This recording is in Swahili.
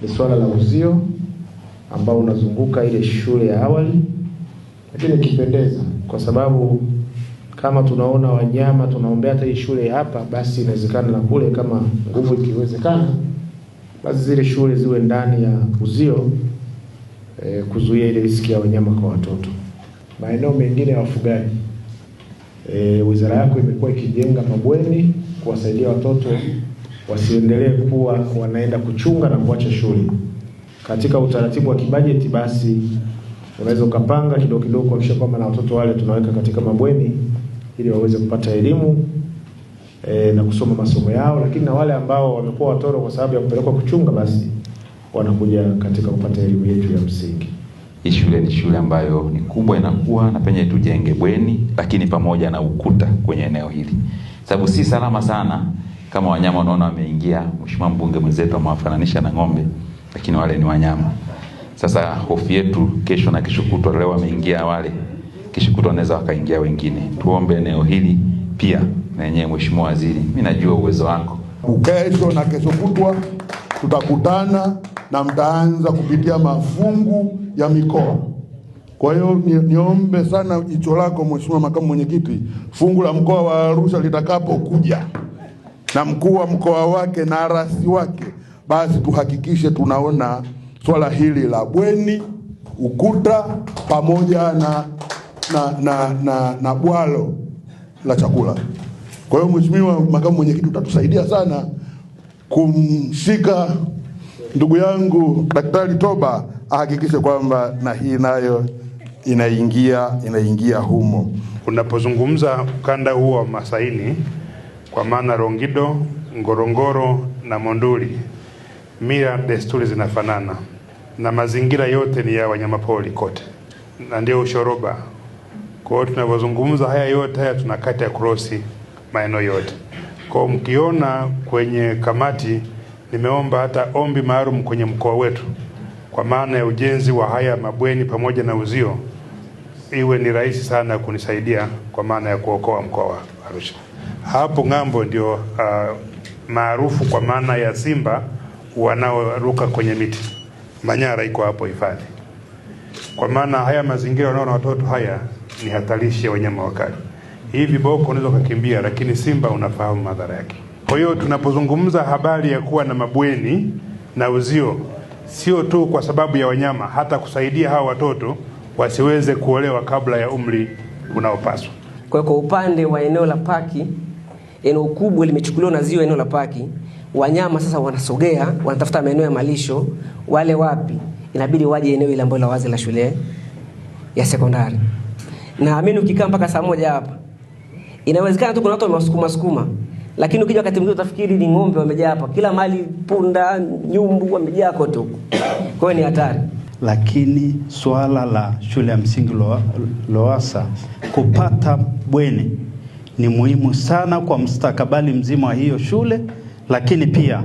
ni swala la uzio ambao unazunguka ile shule ya awali, lakini ikipendeza, kwa sababu kama tunaona wanyama, tunaombea hata hii shule hapa, basi inawezekana na kule, kama nguvu ikiwezekana, basi zile shule ziwe ndani ya uzio, kuzuia ile riski ya wanyama kwa watoto. Maeneo mengine ya wafugaji, wizara yako imekuwa ikijenga mabweni kuwasaidia watoto wasiendelee kuwa wanaenda kuchunga na kuacha shule. Katika utaratibu wa kibajeti, basi unaweza ukapanga kidogo kidogo kuhakikisha kwamba na watoto wale tunaweka katika mabweni ili waweze kupata elimu na kusoma masomo yao, lakini na wale ambao wamekuwa watoro kwa sababu ya kupelekwa kuchunga, basi wanakuja katika kupata elimu yetu ya msingi. Hii shule ni shule ambayo ni kubwa, inakuwa na penye tujenge bweni, lakini pamoja na ukuta kwenye eneo hili, sababu si salama sana kama wanyama unaona wameingia. Mheshimiwa mbunge mwenzetu amewafananisha na ng'ombe, lakini wale ni wanyama. Sasa hofu yetu kesho na kesho kutwa, leo wameingia wale, kesho kutwa wanaweza wakaingia wengine. Tuombe eneo hili pia na yenyewe, Mheshimiwa Waziri, mimi najua uwezo wako. Kesho na kesho kutwa tutakutana na mtaanza kupitia mafungu ya mikoa. Kwa hiyo niombe sana jicho lako Mheshimiwa Makamu Mwenyekiti, fungu la mkoa wa Arusha litakapokuja na mkuu wa mkoa wake na rasi wake, basi tuhakikishe tunaona swala hili la bweni, ukuta pamoja na bwalo la chakula. Kwa hiyo Mheshimiwa Makamu Mwenyekiti, utatusaidia sana kumshika ndugu yangu Daktari Toba ahakikishe kwamba na hii nayo inaingia humo. Unapozungumza ukanda huo wa Masaini, kwa maana Rongido, Ngorongoro na Monduli, mila desturi zinafanana na mazingira yote ni ya wanyamapori kote, na ndio ushoroba. Kwa hiyo tunapozungumza haya yote haya tunakata krosi maeneo yote. Kwa hiyo mkiona kwenye kamati nimeomba hata ombi maalum kwenye mkoa wetu kwa maana ya ujenzi wa haya mabweni pamoja na uzio, iwe ni rahisi sana kunisaidia kwa maana ya kuokoa mkoa wa Arusha. Hapo ng'ambo ndio maarufu kwa maana ya simba wanaoruka kwenye miti. Manyara iko hapo hifadhi. Kwa maana haya mazingira wanaona watoto haya ni hatarishi ya wanyama wakali. Hivi boko unaweza kukimbia, lakini simba unafahamu madhara yake. Kwa hiyo tunapozungumza habari ya kuwa na mabweni na uzio, sio tu kwa sababu ya wanyama, hata kusaidia hawa watoto wasiweze kuolewa kabla ya umri unaopaswa. Kwa upande wa eneo la paki, eneo kubwa limechukuliwa na ziwa eneo la paki, wanyama sasa wanasogea, wanatafuta maeneo ya malisho. Wale wapi? Inabidi waje eneo ile ambalo la wazi la shule ya sekondari. Na amini ukikaa mpaka saa moja hapa, inawezekana tu kuna watu wamesukuma, lakini ukija wakati mwingine utafikiri ni ng'ombe wamejaa hapa. Kila mahali punda, nyumbu wamejaa kote huko. Kwa hiyo ni hatari. Lakini swala la shule ya msingi Lowassa kupata bweni ni muhimu sana kwa mustakabali mzima wa hiyo shule, lakini pia